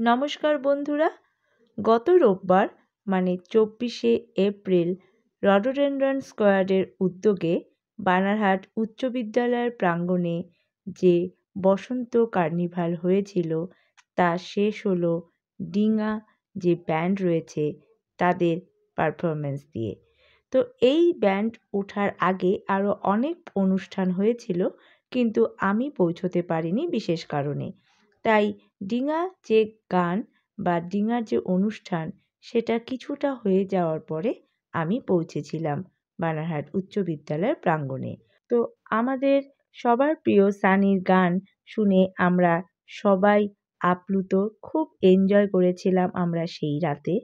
নমস্কার বন্ধুরা, গত রোববার মানে 24শে এপ্রিল রডোডেনড্রন স্কোয়ারের উদ্যোগে বানারহাট উচ্চ বিদ্যালয়ের প্রাঙ্গণে যে বসন্ত কার্নিভাল হয়েছিল তা শেষ হলো ডিঙা যে ব্যান্ড রয়েছে তাদের পারফরমেন্স দিয়ে। তো এই ব্যান্ড ওঠার আগে আরও অনেক অনুষ্ঠান হয়েছিল, কিন্তু আমি পৌঁছতে পারিনি বিশেষ কারণে। তাই ডিঙা যে গান বা ডিঙার যে অনুষ্ঠান সেটা কিছুটা হয়ে যাওয়ার পরে আমি পৌঁছেছিলাম বানারহাট উচ্চ বিদ্যালয়ের প্রাঙ্গণে। তো আমাদের সবার প্রিয় সানির গান শুনে আমরা সবাই আপ্লুত, খুব এনজয় করেছিলাম আমরা সেই রাতে।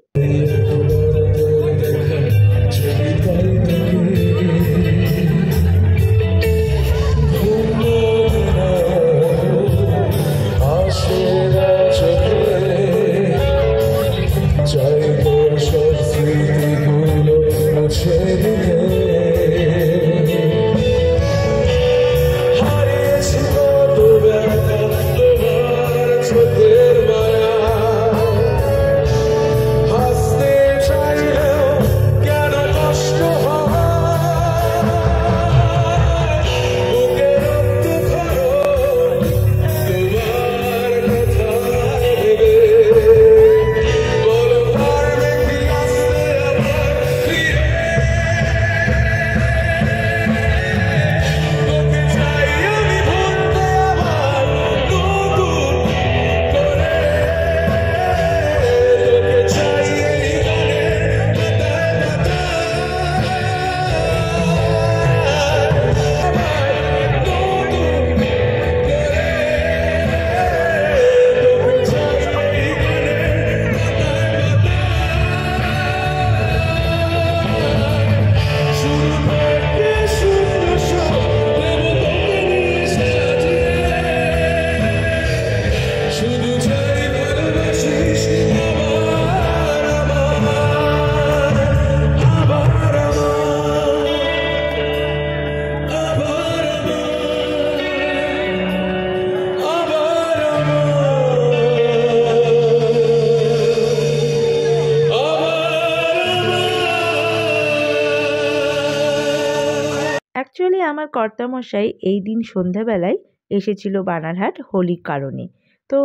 অ্যাকচুয়ালি আমার কর্তামশাই এই দিন সন্ধ্যাবেলায় এসেছিল বানারহাট হোলির কারণে। তো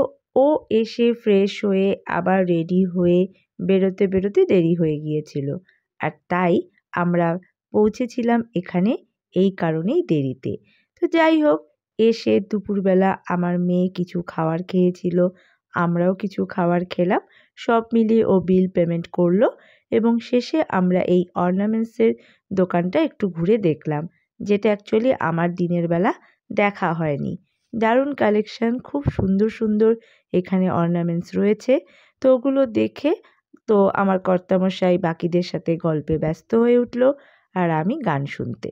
ও এসে ফ্রেশ হয়ে আবার রেডি হয়ে বেরোতে বেরোতে দেরি হয়ে গিয়েছিল, আর তাই আমরা পৌঁছেছিলাম এখানে এই কারণেই দেরিতে। তো যাই হোক, এসে দুপুরবেলা আমার মেয়ে কিছু খাবার খেয়েছিল, আমরাও কিছু খাবার খেলাম, সব মিলিয়ে ও বিল পেমেন্ট করলো এবং শেষে আমরা এই অর্নামেন্টসের দোকানটা একটু ঘুরে দেখলাম, যেটা অ্যাকচুয়ালি আমার দিনের বেলা দেখা হয়নি। দারুণ কালেকশান, খুব সুন্দর সুন্দর এখানে অর্নামেন্টস রয়েছে। তো ওগুলো দেখে তো আমার কর্তামশাই বাকিদের সাথে গল্পে ব্যস্ত হয়ে উঠল আর আমি গান শুনতে।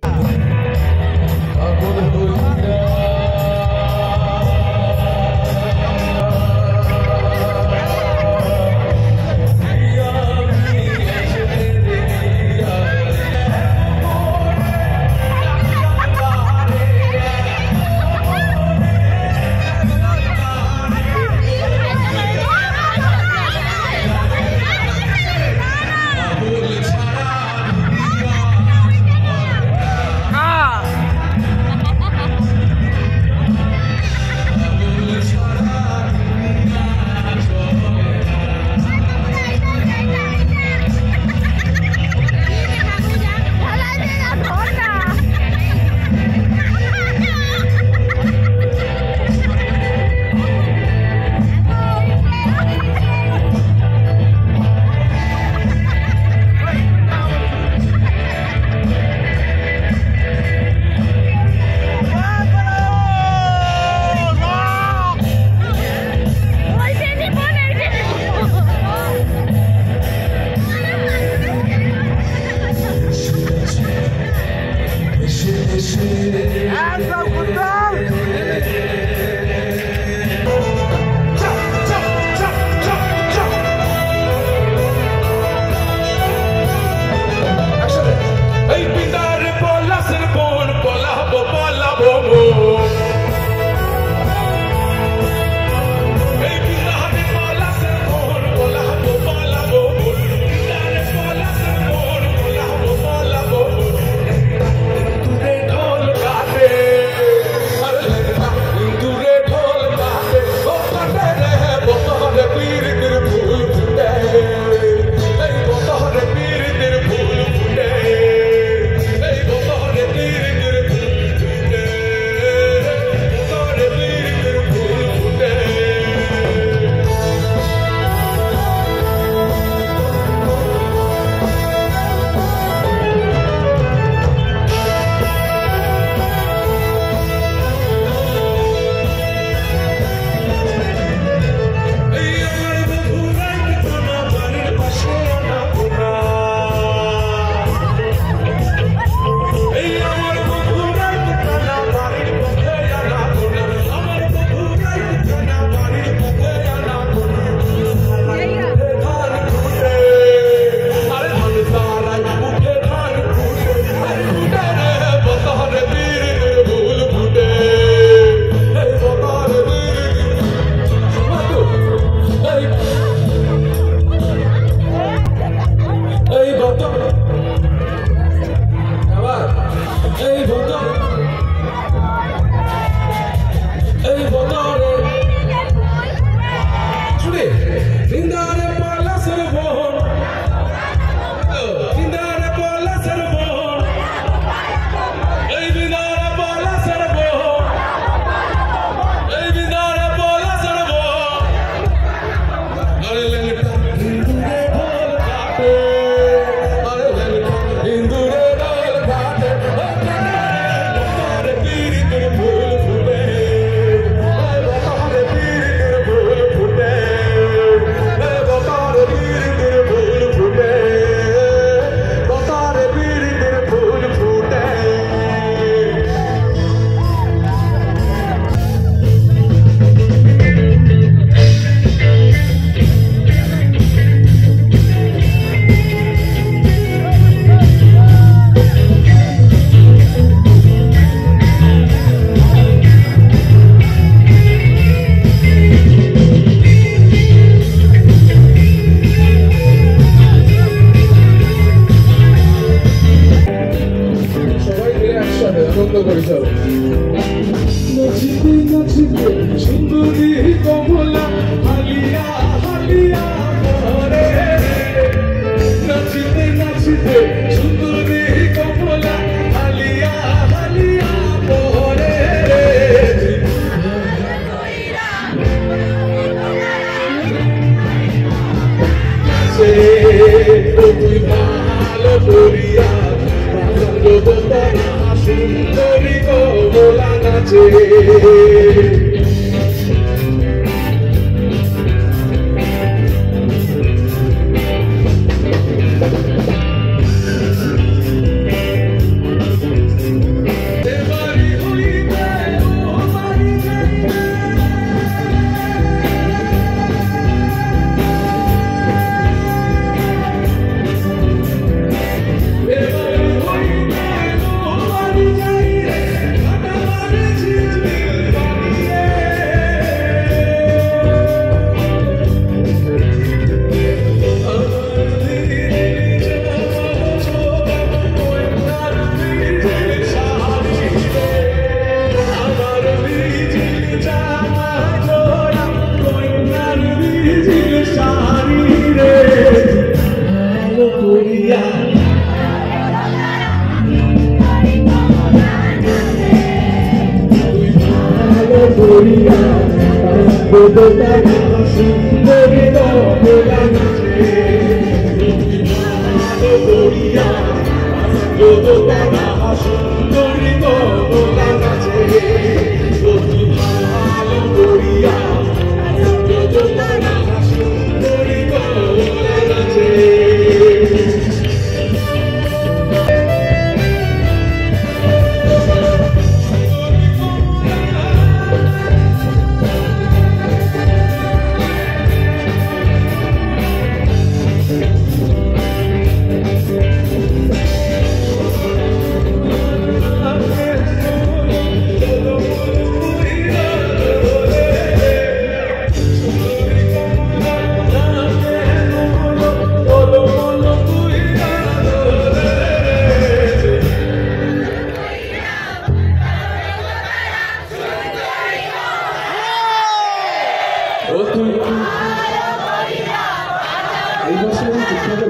নাচে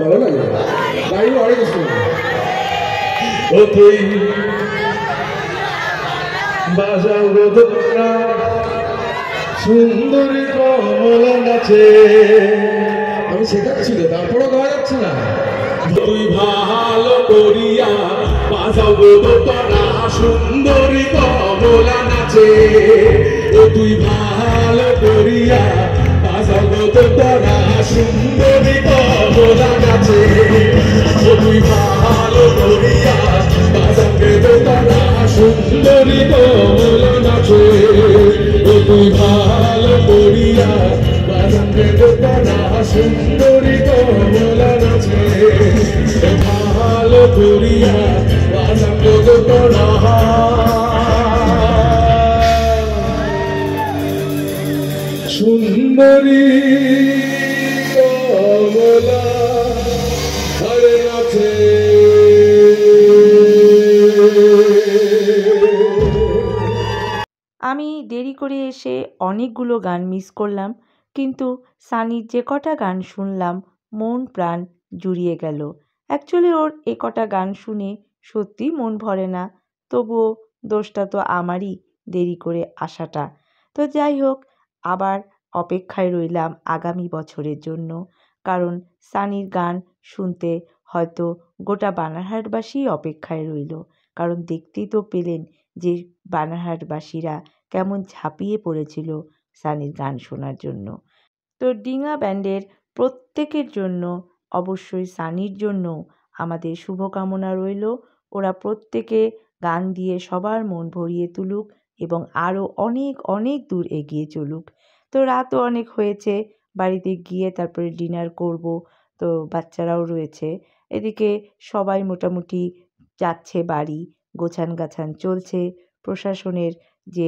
ভালো লাগে গাইলে অনেক তুই বাজাও রোদনা সুন্দরী কমলা নাচে আমি শেখাচ্ছি তো তারপরও গাওয়া যাচ্ছে না তুই ভালো করিয়া বাজাও রোদনা সুন্দরী কমলা নাচে ও তুই ভালো করিয়া বাজাও রোদনা সুন্দরী কমলা নাচে ও তুই ভালো করিয়া বাজাও রোদনা সুন্দরী কমলা নাচে ও তুই ভালো করিয়া বাজাও রোদনা সুন্দরী কমলা নাচে ভালো করিয়া বাজাও রোদনা সুন্দরী কমলা হরে নাচে আমি দেরি করে এসে অনেকগুলো গান মিস করলাম, কিন্তু সানির যে কটা গান শুনলাম মন প্রাণ জুড়িয়ে গেল। অ্যাকচুয়ালি ওর এ কটা গান শুনে সত্যি মন ভরে না, তবুও দোষটা তো আমারই দেরি করে আসাটা। তো যাই হোক, আবার অপেক্ষায় রইলাম আগামী বছরের জন্য, কারণ সানির গান শুনতে হয়তো গোটা বানারহাটবাসী অপেক্ষায় রইল। কারণ দেখতেই তো পেলেন যে বানারহাটবাসীরা কেমন ঝাঁপিয়ে পড়েছিল সানির গান শোনার জন্য। তো ডিঙা ব্যান্ডের প্রত্যেকের জন্য, অবশ্যই সানির জন্য আমাদের শুভকামনা রইল। ওরা প্রত্যেকে গান দিয়ে সবার মন ভরিয়ে তুলুক এবং আরও অনেক অনেক দূর এগিয়ে চলুক। তো রাতও অনেক হয়েছে, বাড়িতে গিয়ে তারপরে ডিনার করব। তো বাচ্চারাও রয়েছে, এদিকে সবাই মোটামুটি যাচ্ছে বাড়ি, গোছান গাছান চলছে। প্রশাসনের যে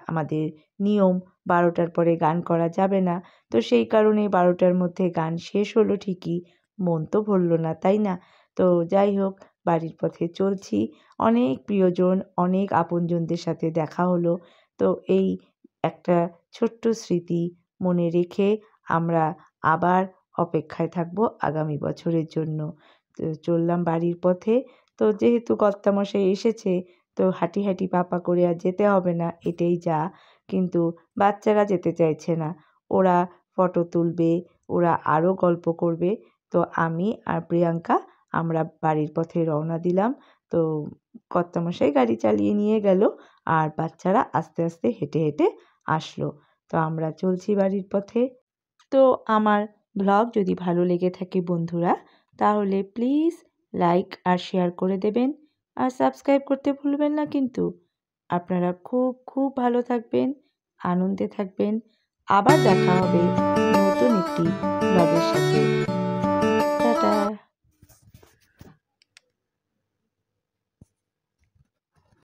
আমাদের নিয়ম 12টার পরে গান করা যাবে না, তো সেই কারণে 12টার মধ্যে গান শেষ হলো ঠিকই, মন তো ভরল না, তাই না? তো যাই হোক, বাড়ির পথে চলছি। অনেক প্রিয়জন, অনেক আপনজনদের সাথে দেখা হলো। তো এই একটা ছোট্ট স্মৃতি মনে রেখে আমরা আবার অপেক্ষায় থাকব আগামী বছরের জন্য। তো চললাম বাড়ির পথে। তো যেহেতু কর্তামশাই এসেছে, তো হাঁটি হাঁটি পাপা করে আর যেতে হবে না, এটাই যা। কিন্তু বাচ্চারা যেতে চাইছে না, ওরা ফটো তুলবে, ওরা আরও গল্প করবে। তো আমি আর প্রিয়াঙ্কা আমরা বাড়ির পথে রওনা দিলাম। তো কর্তামশাই গাড়ি চালিয়ে নিয়ে গেল আর বাচ্চারা আস্তে আস্তে হেঁটে হেঁটে আসলো। তো আমরা চলছি বাড়ির পথে। তো আমার ব্লগ যদি ভালো লেগে থাকে বন্ধুরা, তাহলে প্লিজ লাইক আর শেয়ার করে দেবেন আর সাবস্ক্রাইব করতে ভুলবেন না কিন্তু। আপনারা খুব খুব ভালো থাকবেন, আনন্দে থাকবেন। আবার দেখা হবে নতুন একটি ব্লগের সাথে।